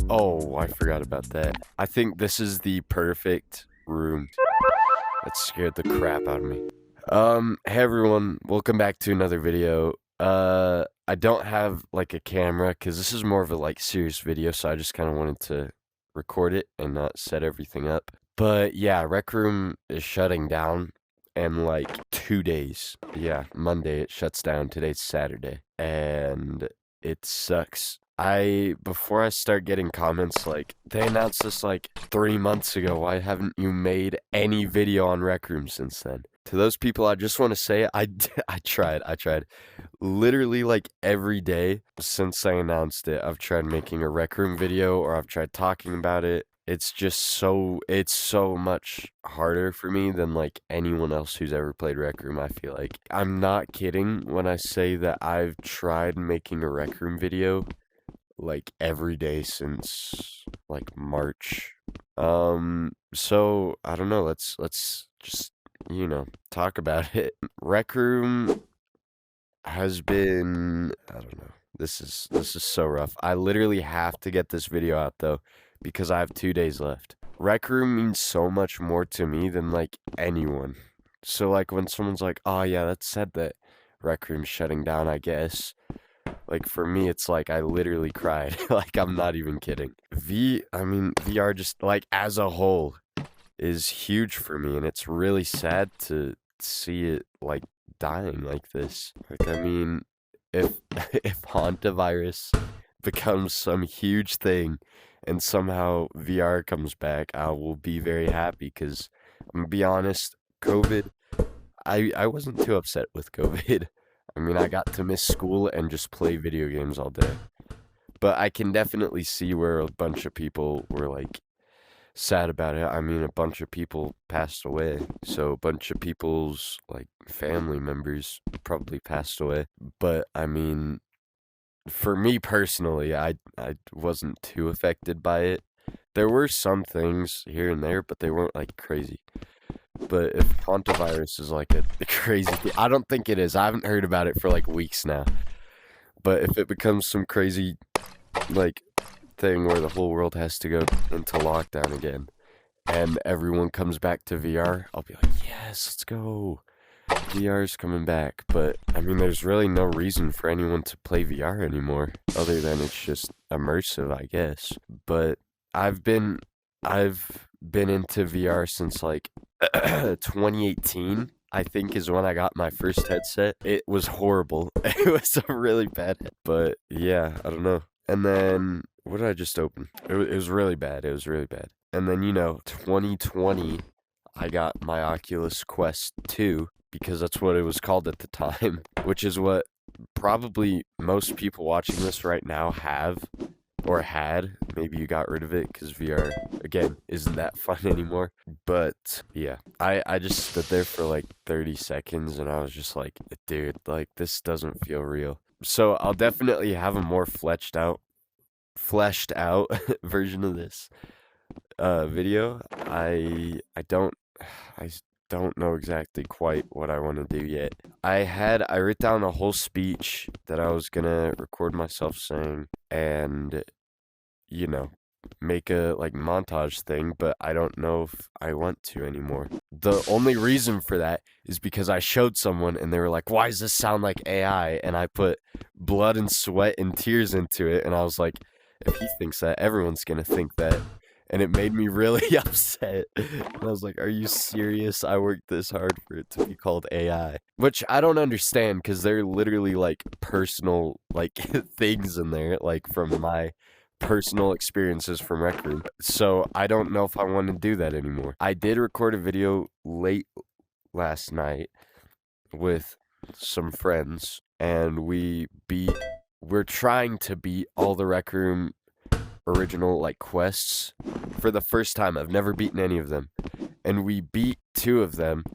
Oh, I forgot about that. I think this is the perfect room. That scared the crap out of me. Hey everyone, welcome back to another video. I don't have like a camera because this is more of a like serious video, so I just kind of wanted to record it and not set everything up. But yeah, Rec Room is shutting down in like 2 days. Yeah, Monday it shuts down. Today's Saturday, and it sucks. Before I start getting comments like, they announced this like 3 months ago, why haven't you made any video on Rec Room since then? To those people, I just want to say I tried. Literally like every day since I announced it, I've tried making a Rec Room video or I've tried talking about it. It's so much harder for me than like anyone else who's ever played Rec Room, I feel like. I'm not kidding when I say that I've tried making a Rec Room video like every day since like March. So I don't know, let's just, talk about it. Rec Room has been, I don't know. This is so rough. I literally have to get this video out though because I have 2 days left. Rec Room means so much more to me than like anyone. So like when someone's like, "Oh yeah, that's sad that Rec Room's shutting down, I guess." Like for me, it's like I literally cried. Like I'm not even kidding. VR just like as a whole is huge for me, and it's really sad to see it like dying like this. Like I mean, if if hantavirus becomes some huge thing and somehow VR comes back, I will be very happy because I'm gonna be honest, COVID, I wasn't too upset with COVID. I mean, I got to miss school and just play video games all day. But I can definitely see where a bunch of people were like sad about it. I mean, a bunch of people passed away. So a bunch of people's like family members probably passed away. But I mean, for me personally, I wasn't too affected by it. There were some things here and there, but they weren't like crazy. But if hantavirus is like a crazy thing, I don't think it is. I haven't heard about it for like weeks now. But if it becomes some crazy like thing where the whole world has to go into lockdown again and everyone comes back to VR, I'll be like, yes, let's go. VR's coming back. But I mean, there's really no reason for anyone to play VR anymore other than it's just immersive, I guess. But I've been I've been into VR since like 2018. I think is when I got my first headset. It was horrible. It was a really bad but yeah, I don't know. And then what did I just open? It was really bad. It was really bad. And then 2020, I got my Oculus Quest 2 because that's what it was called at the time, which is what probably most people watching this right now have or had. Maybe you got rid of it because VR, again, isn't that fun anymore. But yeah, I just stood there for like 30 seconds and I was just like, dude, like this doesn't feel real. So I'll definitely have a more fleshed out version of this video. I don't know exactly quite what I want to do yet. I wrote down a whole speech that I was gonna record myself saying and make a like montage thing, but I don't know if I want to anymore. The only reason for that is because I showed someone and they were like, "Why does this sound like AI?" And I put blood and sweat and tears into it, and I was like, if he thinks that, everyone's gonna think that. And it made me really upset. And I was like, are you serious? I worked this hard for it to be called AI. Which I don't understand because they're literally like personal like things in there, like from my personal experiences from Rec Room. So I don't know if I want to do that anymore. I did record a video late last night with some friends and we're trying to beat all the Rec Room original like quests for the first time. I've never beaten any of them. And we beat 2 of them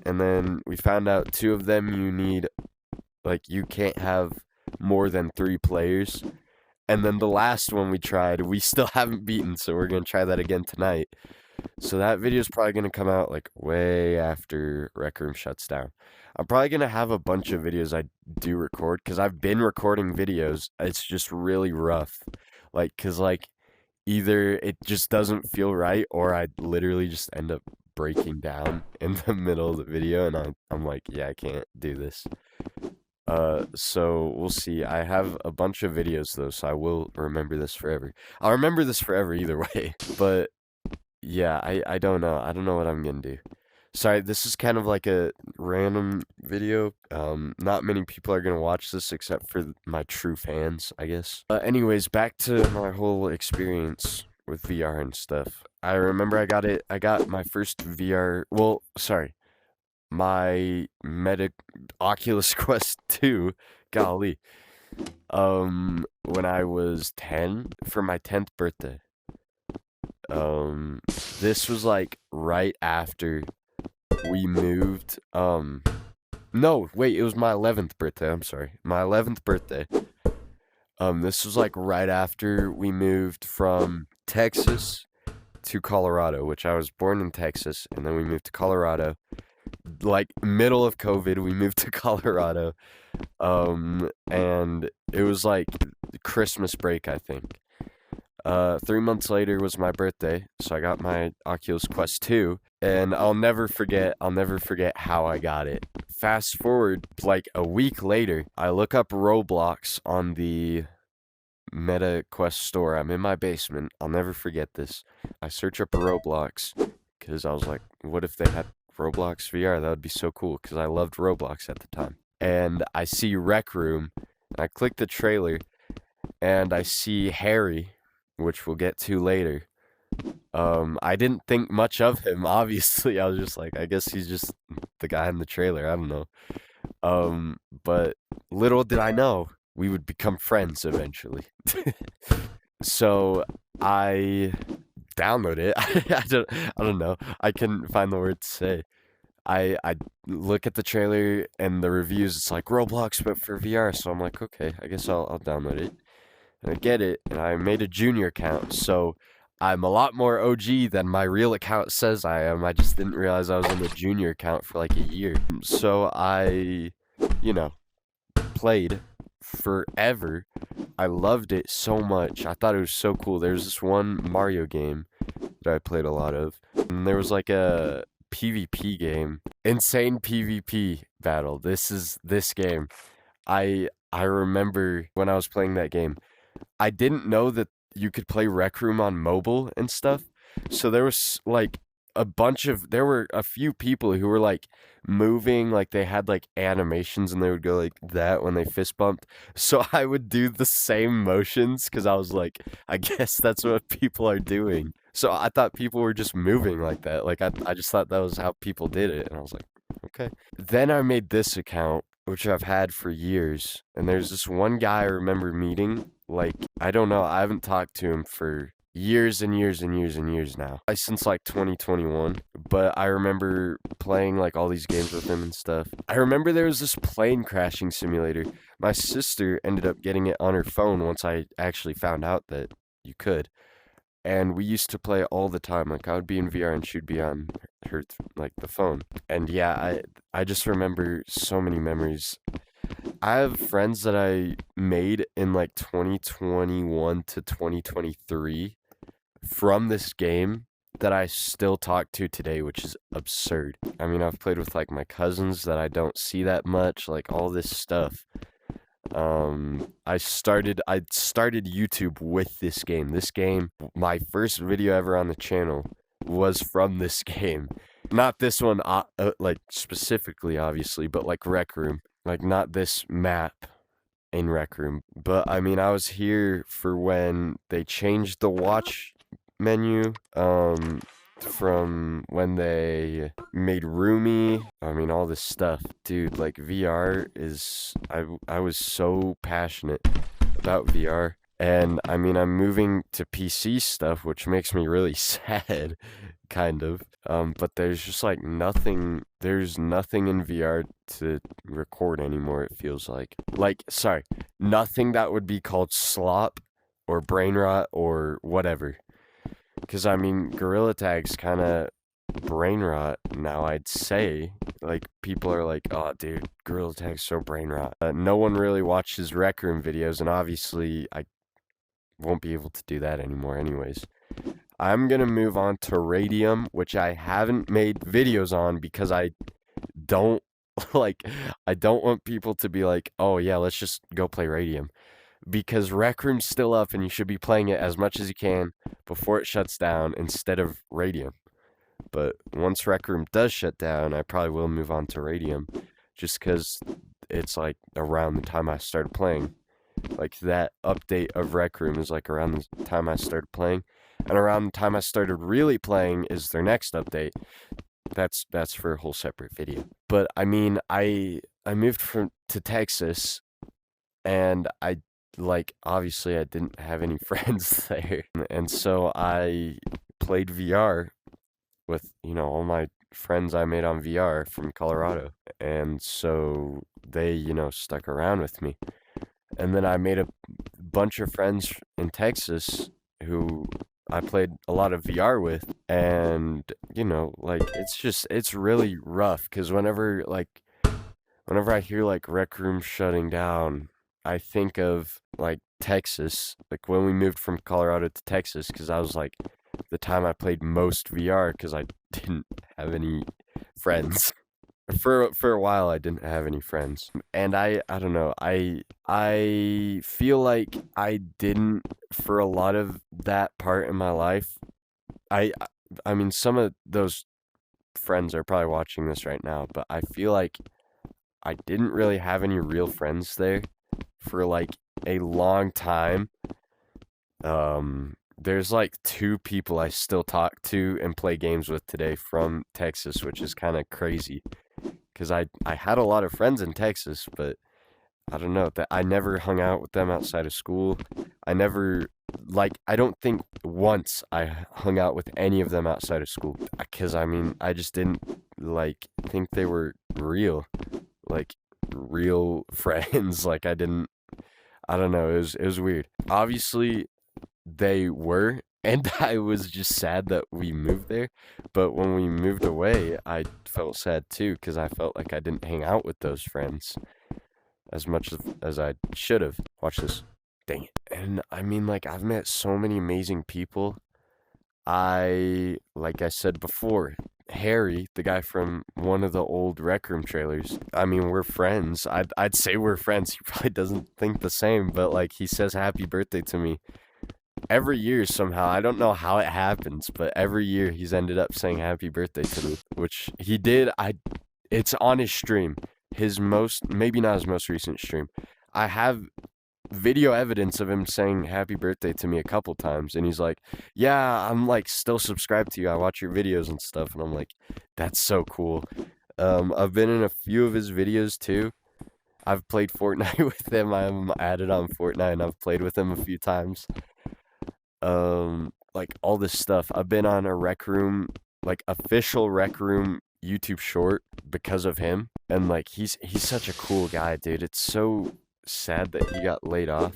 and then we found out 2 of them you can't have more than 3 players. And then the last one we tried, we still haven't beaten, so we're going to try that again tonight. So that video is probably going to come out like way after Rec Room shuts down. I'm probably going to have a bunch of videos I do record because I've been recording videos. It's just really rough. Like, because like either it just doesn't feel right, or I literally just end up breaking down in the middle of the video, and I'm like, yeah, I can't do this. So we'll see. I have a bunch of videos though, so I will remember this forever. I'll remember this forever either way. But yeah, I don't know. I don't know what I'm gonna do. Sorry, this is kind of like a random video. Not many people are gonna watch this except for my true fans, I guess. Anyways, back to my whole experience with VR and stuff. I remember I got my first VR, well, sorry, my Oculus Quest 2, golly, when I was 10 for my 10th birthday. Um, this was like right after we moved. No, wait, it was my 11th birthday. I'm sorry. My 11th birthday. This was like right after we moved from Texas to Colorado, which I was born in Texas, and then we moved to Colorado. Like middle of COVID, we moved to Colorado. And it was like Christmas break, I think. 3 months later was my birthday, so I got my Oculus Quest 2, and I'll never forget how I got it. Fast forward like a week later, I look up Roblox on the Meta Quest store. I'm in my basement. I'll never forget this. I search up Roblox because I was like, what if they had Roblox VR? That would be so cool, because I loved Roblox at the time. And I see Rec Room, and I click the trailer, and I see Harry, which we'll get to later. I didn't think much of him, obviously. I was just like, I guess he's just the guy in the trailer. I don't know. But little did I know we would become friends eventually. So I download it. I don't know. I couldn't find the word to say. I look at the trailer and the reviews. It's like Roblox, but for VR. So I'm like, okay, I guess I'll download it. And I get it, and I made a junior account, so I'm a lot more OG than my real account says I am. I just didn't realize I was in the junior account for like a year. So I, you know, played forever. I loved it so much. I thought it was so cool. There's this one Mario game that I played a lot of, and there was like a PvP game, insane PvP battle. This game. I remember when I was playing that game, I didn't know that you could play Rec Room on mobile and stuff. So there was like there were a few people who were like moving, like they had like animations and they would go like that when they fist bumped. So I would do the same motions because I was like, I guess that's what people are doing. So I thought people were just moving like that. Like I just thought that was how people did it. And I was like, okay. Then I made this account, which I've had for years. And there's this one guy I remember meeting. Like, I don't know. I haven't talked to him for years and years and years and years now. Since like 2021. But I remember playing like all these games with him and stuff. I remember there was this plane crashing simulator. My sister ended up getting it on her phone once I actually found out that you could. And we used to play all the time. Like I would be in VR and she'd be on her like the phone. And yeah, I just remember so many memories. I have friends that I made in like 2021 to 2023 from this game that I still talk to today, which is absurd. I mean, I've played with like my cousins that I don't see that much, like all this stuff. I started YouTube with this game. This game, my first video ever on the channel was from this game. Not this one, like specifically, obviously, but like Rec Room. Like not this map in Rec Room. But I mean, I was here for when they changed the watch menu. From when they made Roomy, I mean all this stuff, dude. Like VR is, I was so passionate about VR, and I mean I'm moving to PC stuff, which makes me really sad, kind of. But there's just like nothing. There's nothing in VR to record anymore. It feels like sorry, nothing that would be called slop or brain rot or whatever. Because, I mean, Gorilla Tag's kind of brain rot now, I'd say. Like, people are like, oh, dude, Gorilla Tag's so brain rot. No one really watches Rec Room videos, and obviously, won't be able to do that anymore anyways. I'm gonna move on to Radium, which I haven't made videos on because I don't like I don't want people to be like, "Oh yeah, let's just go play Radium." Because Rec Room's still up and you should be playing it as much as you can before it shuts down instead of Radium. But once Rec Room does shut down, I probably will move on to Radium just because it's like around the time I started playing. Like that update of Rec Room is like around the time I started playing. And around the time I started really playing is their next update. That's for a whole separate video. But I mean, I moved to Texas and I like obviously I didn't have any friends there. And so I played VR with, all my friends I made on VR from Colorado. And so they, stuck around with me. And then I made a bunch of friends in Texas who I played a lot of VR with. And, like it's really rough because whenever I hear like Rec Room shutting down, I think of like Texas, like when we moved from Colorado to Texas, because I was like the time I played most VR because I didn't have any friends. For a while I didn't have any friends. And I don't know, I feel like I didn't for a lot of that part in my life. I I mean some of those friends are probably watching this right now, but I feel like I didn't really have any real friends there for like a long time. There's like two people I still talk to and play games with today from Texas, which is kind of crazy because I had a lot of friends in Texas, but I don't know that I never hung out with them outside of school. I never I don't think once I hung out with any of them outside of school because I mean I just didn't think they were real, like real friends. Like I don't know, it was weird. Obviously they were, and I was just sad that we moved there. But when we moved away, I felt sad too because I felt like I didn't hang out with those friends as much as I should have. Watch this. Dang it. And I mean, like, I've met so many amazing people. Like I said before, Harry, the guy from one of the old Rec Room trailers. I mean, we're friends. I'd say we're friends. He probably doesn't think the same, but like he says happy birthday to me every year somehow. I don't know how it happens, but every year he's ended up saying happy birthday to me, which he did. It's on his stream. Maybe not his most recent stream. I have video evidence of him saying happy birthday to me a couple times, and he's like, "Yeah, I'm like still subscribed to you. I watch your videos and stuff." And I'm like, "That's so cool." I've been in a few of his videos too. I've played Fortnite with him. I'm added on Fortnite, and I've played with him a few times. Like all this stuff. I've been on a Rec Room, like official Rec Room YouTube short because of him. And like he's such a cool guy, dude. It's so sad that he got laid off.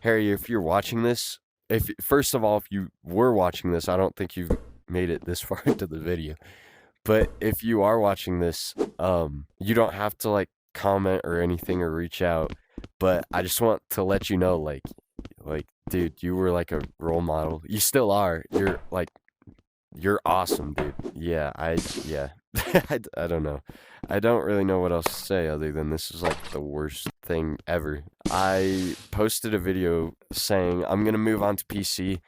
Harry, if you're watching this, if first of all, if you were watching this, I don't think you've made it this far into the video. But if you are watching this, you don't have to like comment or anything or reach out. But I just want to let you know, like, dude, you were like a role model. You still are. You're awesome, dude. Yeah. I don't know. I don't really know what else to say other than this is like the worst thing ever. I posted a video saying I'm gonna move on to PC.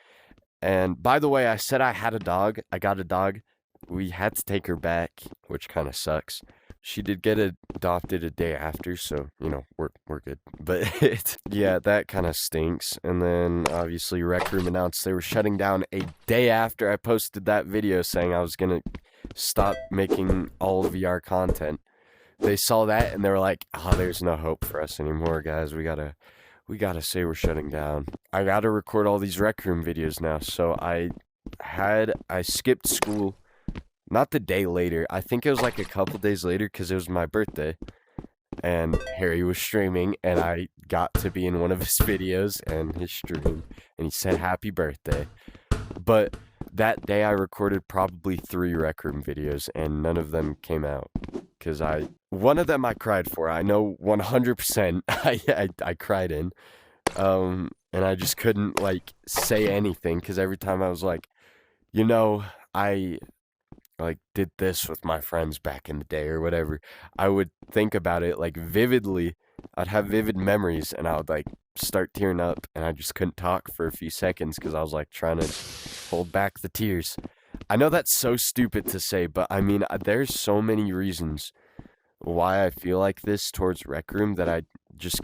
And by the way, I said I had a dog. I got a dog. We had to take her back, which kind of sucks. She did get adopted a day after, so we're good. But yeah, that kind of stinks. And then obviously Rec Room announced they were shutting down a day after I posted that video saying I was gonna stop making all VR content. They saw that and they were like, "Oh, there's no hope for us anymore, guys. We gotta say we're shutting down." I gotta record all these Rec Room videos now, so I skipped school. Not the day later. I think it was like a couple days later because it was my birthday. And Harry was streaming, and I got to be in one of his videos and his stream. And he said happy birthday. But that day I recorded probably 3 Rec Room videos, and none of them came out. Because one of them I cried for. I know 100% I cried in. and I just couldn't like say anything because every time I was like, you know, I like did this with my friends back in the day or whatever, I would think about it like vividly. I'd have vivid memories and I would like start tearing up and I just couldn't talk for a few seconds because I was like trying to hold back the tears. I know that's so stupid to say, but I mean, there's so many reasons why I feel like this towards Rec Room that I just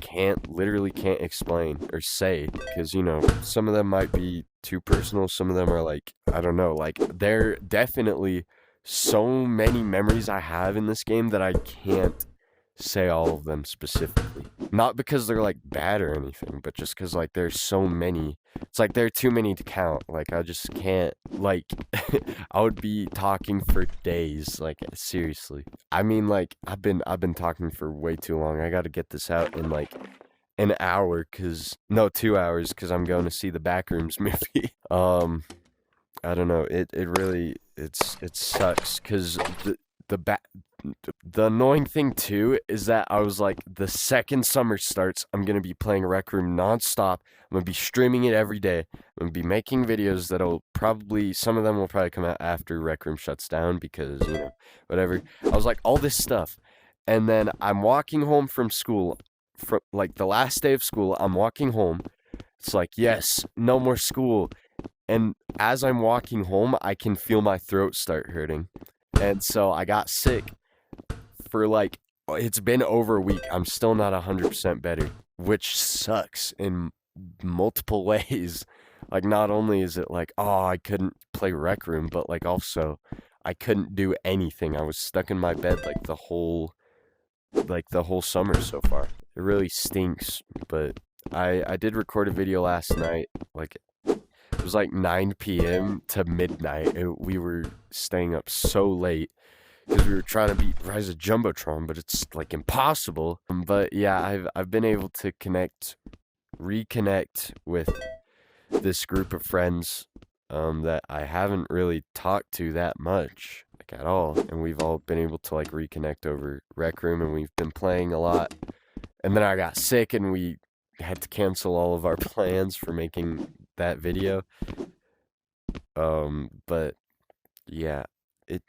literally can't explain or say because, some of them might be too personal. Some of them are like, I don't know, like they're definitely so many memories I have in this game that I can't say all of them specifically. Not because they're like bad or anything, but just because like there's so many. It's like there are too many to count. Like I just can't like I would be talking for days, like seriously. I mean like I've been talking for way too long. I got to get this out in like an hour cuz no, 2 hours cuz I'm going to see the Backrooms movie. I don't know. It really it sucks cuz the back the annoying thing too is that I was like, the second summer starts, I'm gonna be playing Rec Room nonstop. I'm gonna be streaming it every day. I'm gonna be making videos that'll probably some of them will probably come out after Rec Room shuts down because whatever. I was like all this stuff, and then I'm walking home from school, from like the last day of school. I'm walking home. It's like yes, no more school, and as I'm walking home, I can feel my throat start hurting, and so I got sick for like it's been over a week. I'm still not 100% better, which sucks in multiple ways. Like not only is it like, oh, I couldn't play Rec Room, but like also I couldn't do anything. I was stuck in my bed like the whole summer so far. It really stinks, but I did record a video last night. Like it was like 9 p.m. to midnight. We were staying up so late because we were trying to beat Rise of Jumbotron, but it's like impossible. But yeah, I've been able to reconnect with this group of friends that I haven't really talked to that much, like at all, and we've all been able to like reconnect over Rec Room, and we've been playing a lot. And then I got sick, and we had to cancel all of our plans for making that video. But yeah, it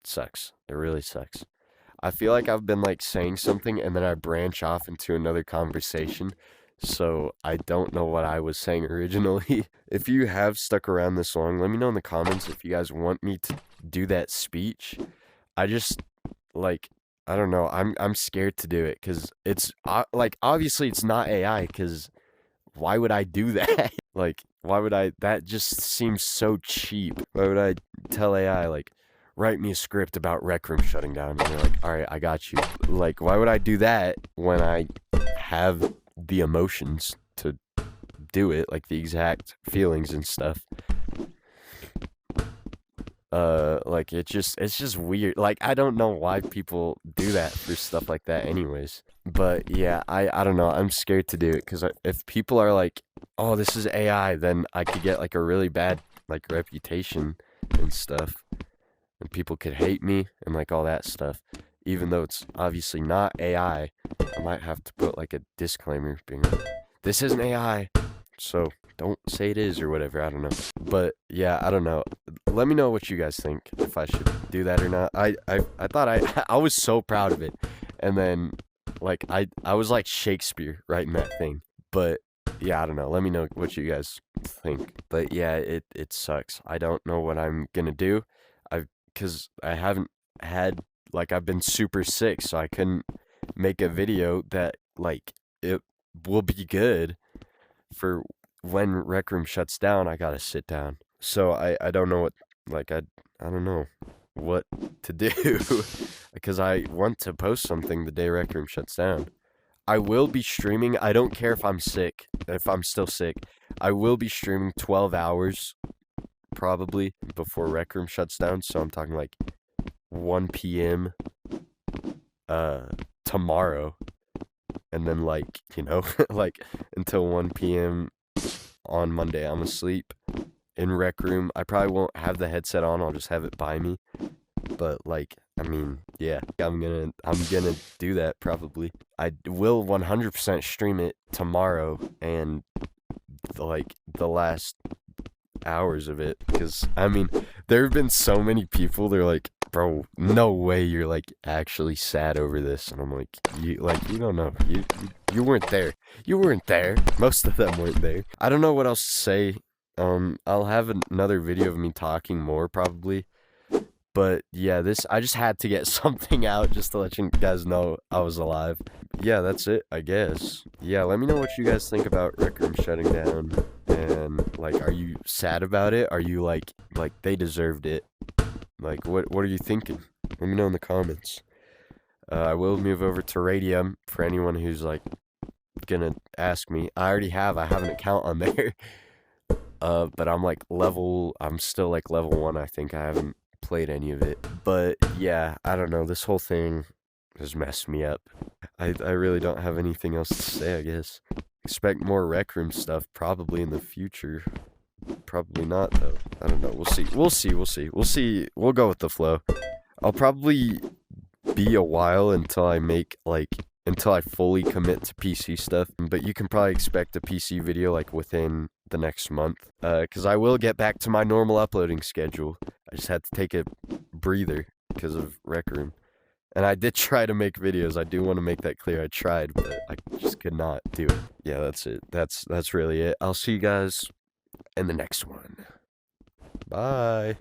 sucks. It really sucks. I feel like I've been like saying something and then I branch off into another conversation. So I don't know what I was saying originally. If you have stuck around this long, let me know in the comments if you guys want me to do that speech. I just like I don't know. I'm scared to do it cuz it's like obviously it's not AI cuz why would I do that? Like why would I that just seems so cheap. Why would I tell AI like write me a script about Rec Room shutting down and you're like, all right, I got you. Like why would I do that when I have the emotions to do it, like the exact feelings and stuff? Like it's just weird. Like I don't know why people do that for stuff like that anyways. But yeah, I don't know. I'm scared to do it cuz if people are like, "Oh, this is AI," then I could get like a really bad like reputation and stuff. And people could hate me and like all that stuff. Even though it's obviously not AI, I might have to put like a disclaimer being like, "This isn't AI." So don't say it is or whatever. I don't know. But yeah, I don't know. Let me know what you guys think if I should do that or not. I thought I was so proud of it, and then like I was like Shakespeare writing that thing. But yeah, I don't know. Let me know what you guys think. But yeah, it sucks. I don't know what I'm gonna do. Because I haven't had like I've been super sick, so I couldn't make a video that like it will be good for when Rec Room shuts down. I gotta sit down. So I don't know what like I don't know what to do because I want to post something the day Rec Room shuts down. I will be streaming. I don't care if I'm sick, if I'm still sick. I will be streaming 12 hours probably before Rec Room shuts down. So I'm talking like 1 p.m. Tomorrow, and then like like until 1 p.m. on Monday I'm asleep in Rec Room. I probably won't have the headset on. I'll just have it by me. But like I mean, yeah, I'm gonna do that probably. I will 100% stream it tomorrow and the last hours of it, because I mean, there have been so many people. They're like, bro, no way you're like actually sad over this, and I'm like, you don't know, you weren't there, you weren't there. Most of them weren't there. I don't know what else to say. I'll have another video of me talking more probably. But yeah, I just had to get something out just to let you guys know I was alive. Yeah, that's it, I guess. Yeah, let me know what you guys think about Rec Room shutting down. And, like, are you sad about it? Are you like they deserved it? Like, what are you thinking? Let me know in the comments. I will move over to Radium for anyone who's, like, gonna ask me. I have an account on there. But I'm still, like, level 1, I think. I haven't played any of it, but yeah, I don't know, this whole thing has messed me up. I really don't have anything else to say, I guess. Expect more Rec Room stuff probably in the future. Probably not though. I don't know, we'll go with the flow. I'll probably be a while until I fully commit to PC stuff, but you can probably expect a PC video like within the next month, because I will get back to my normal uploading schedule. I just had to take a breather because of Rec Room. And I did try to make videos. I do want to make that clear. I tried, but I just could not do it. Yeah, that's it. That's really it. I'll see you guys in the next one. Bye.